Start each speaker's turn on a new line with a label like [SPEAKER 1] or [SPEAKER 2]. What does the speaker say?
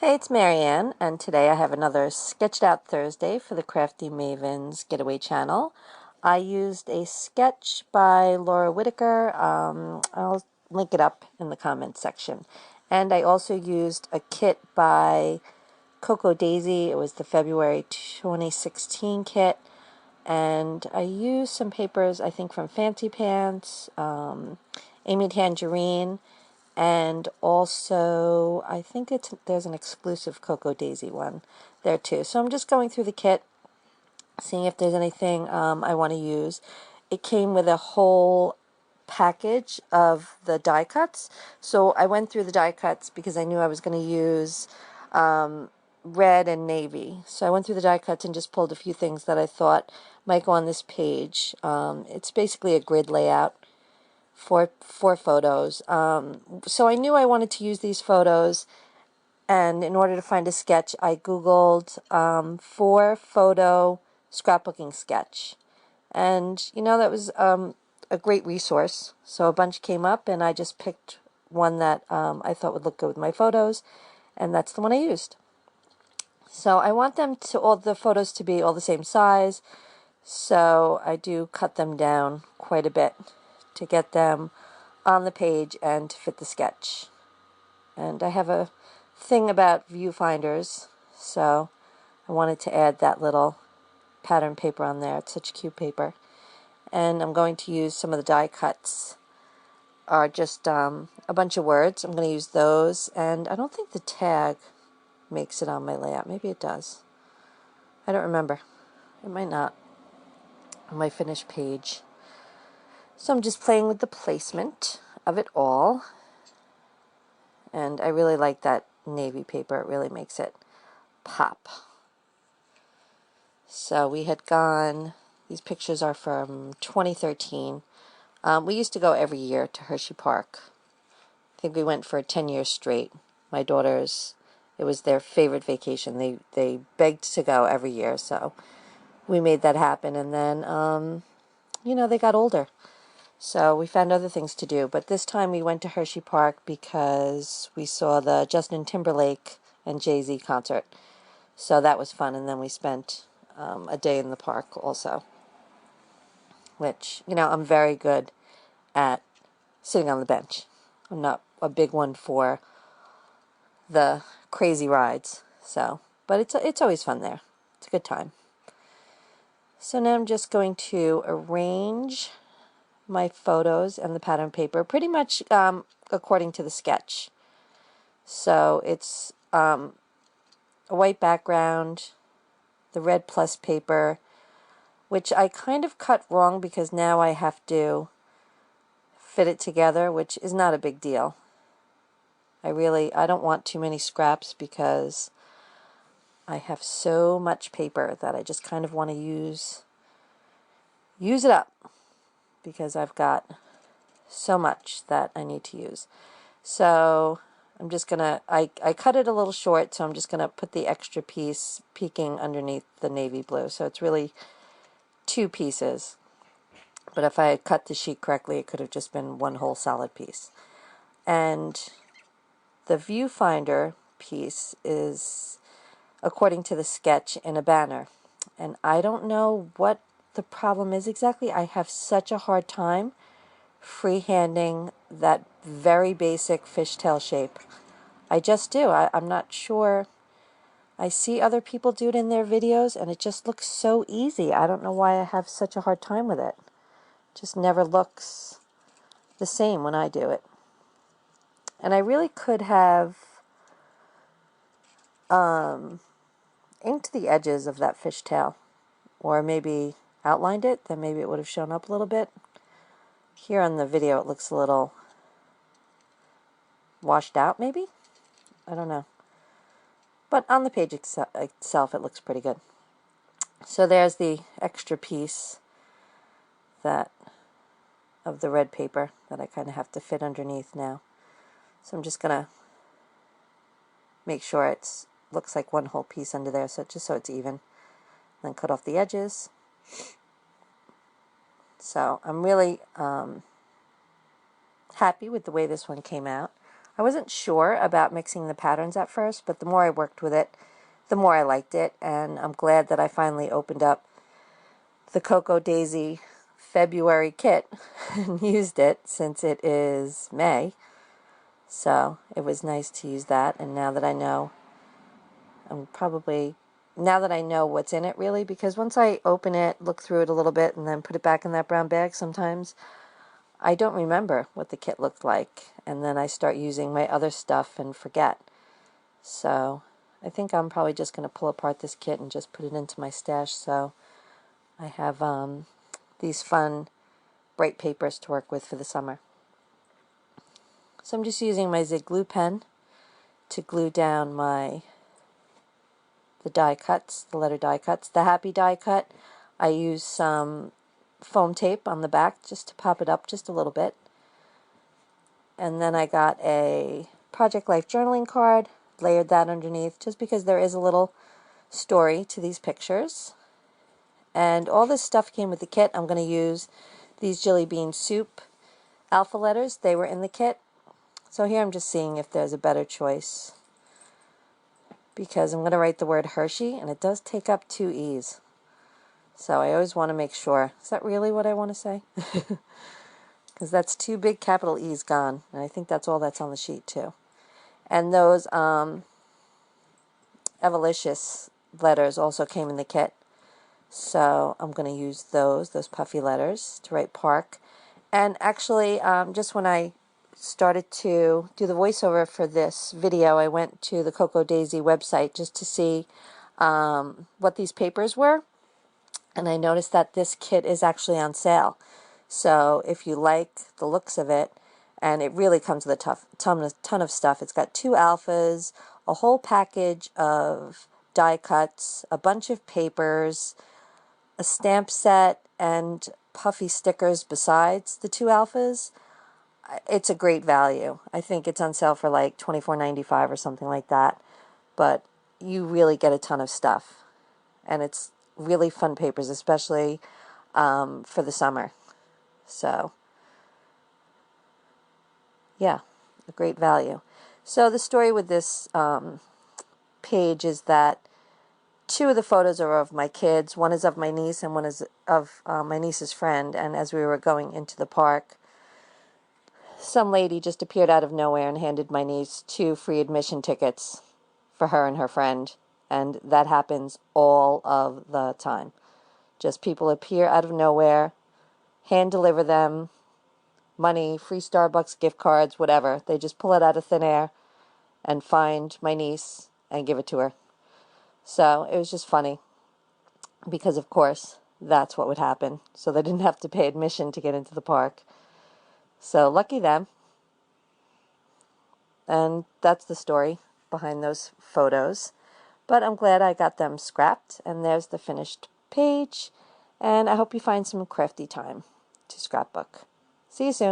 [SPEAKER 1] Hey, it's Marianne, and today I have another Sketched Out Thursday for the Crafty Mavens Getaway channel. I used a sketch by Laura Whitaker. I'll link it up in the comments section. And I also used a kit by Coco Daisy. It was the February 2016 kit. And I used some papers, I think, from Fancy Pants, Amy Tangerine, and also I think there's an exclusive Coco Daisy one there too. So I'm just going through the kit, seeing if there's anything I want to use. It came with a whole package of the die cuts, so I went through the die cuts because I knew I was going to use red and navy. So I went through the die cuts and just pulled a few things that I thought might go on this page. It's basically a grid layout for photos. So I knew I wanted to use these photos, and in order to find a sketch, I Googled 4-photo scrapbooking sketch. And, that was a great resource. So a bunch came up, and I just picked one that I thought would look good with my photos, and that's the one I used. So I want all the photos to be all the same size, so I do cut them down quite a bit to get them on the page and to fit the sketch. And I have a thing about viewfinders, so I wanted to add that little pattern paper on there. It's such cute paper. And I'm going to use some of the die cuts are just a bunch of words. I'm going to use those, and I don't think the tag makes it on my layout. Maybe it does. I don't remember. It might not on my finished page. So I'm just playing with the placement of it all. And I really like that navy paper. It really makes it pop. So we had gone, these pictures are from 2013. We used to go every year to Hershey Park. I think we went for 10 years straight. My daughters, it was their favorite vacation. They begged to go every year, so we made that happen. And then, they got older. So we found other things to do. But this time we went to Hershey Park because we saw the Justin Timberlake and Jay-Z concert. So that was fun. And then we spent a day in the park also. Which, I'm very good at sitting on the bench. I'm not a big one for the crazy rides. But it's always fun there. It's a good time. So now I'm just going to arrange my photos and the pattern paper pretty much according to the sketch. So it's a white background, the red plus paper, which I kind of cut wrong because now I have to fit it together, which is not a big deal. I don't want too many scraps because I have so much paper that I just kind of want to use it up because I've got so much that I need to use. So I'm just going to, I cut it a little short, so I'm just going to put the extra piece peeking underneath the navy blue. So it's really 2 pieces. But if I had cut the sheet correctly, it could have just been one whole solid piece. And the viewfinder piece is according to the sketch in a banner. And I don't know what the problem is exactly. I have such a hard time freehanding that very basic fishtail shape. I just do. I'm not sure. I see other people do it in their videos, and it just looks so easy. I don't know why I have such a hard time with it. It just never looks the same when I do it. And I really could have inked the edges of that fishtail, or maybe outlined it, then maybe it would have shown up a little bit. Here on the video it looks a little washed out, maybe? I don't know. But on the page itself it looks pretty good. So there's the extra piece of the red paper that I kind of have to fit underneath now. So I'm just going to make sure it looks like one whole piece under there, so it's even. Then cut off the edges. So I'm really happy with the way this one came out. I wasn't sure about mixing the patterns at first, but the more I worked with it, the more I liked it, and I'm glad that I finally opened up the Cocoa Daisy February kit and used it, since it is May. So it was nice to use that, and now that I know, now that I know what's in it really, because once I open it, look through it a little bit, and then put it back in that brown bag, sometimes I don't remember what the kit looked like, and then I start using my other stuff and forget. So I think I'm probably just going to pull apart this kit and just put it into my stash, so I have these fun bright papers to work with for the summer. So I'm just using my Zig glue pen to glue down the die cuts, the letter die cuts. The happy die cut, I use some foam tape on the back just to pop it up just a little bit. And then I got a Project Life journaling card, layered that underneath, just because there is a little story to these pictures. And all this stuff came with the kit. I'm going to use these Jelly Bean Soup alpha letters. They were in the kit. So here I'm just seeing if there's a better choice, because I'm going to write the word Hershey, and it does take up 2 E's. So I always want to make sure. Is that really what I want to say? Because that's 2 big capital E's gone. And I think that's all that's on the sheet too. And those Evalicious letters also came in the kit. So I'm going to use those puffy letters to write park. And actually, just when I started to do the voiceover for this video, I went to the Cocoa Daisy website just to see what these papers were. And I noticed that this kit is actually on sale. So if you like the looks of it, and it really comes with a ton of stuff. It's got 2 alphas, a whole package of die cuts, a bunch of papers, a stamp set, and puffy stickers besides the 2 alphas. It's a great value. I think it's on sale for like $24.95 or something like that. But you really get a ton of stuff. And it's really fun papers, especially for the summer. So, yeah, a great value. So the story with this page is that 2 of the photos are of my kids. One is of my niece, and one is of my niece's friend. And as we were going into the park, some lady just appeared out of nowhere and handed my niece 2 free admission tickets for her and her friend. And that happens all of the time. Just people appear out of nowhere, hand deliver them money, free Starbucks gift cards, whatever. They just pull it out of thin air and find my niece and give it to her. So it was just funny, because of course that's what would happen. So they didn't have to pay admission to get into the park. So lucky them. And that's the story behind those photos. But I'm glad I got them scrapped, and there's the finished page. And I hope you find some crafty time to scrapbook. See you soon.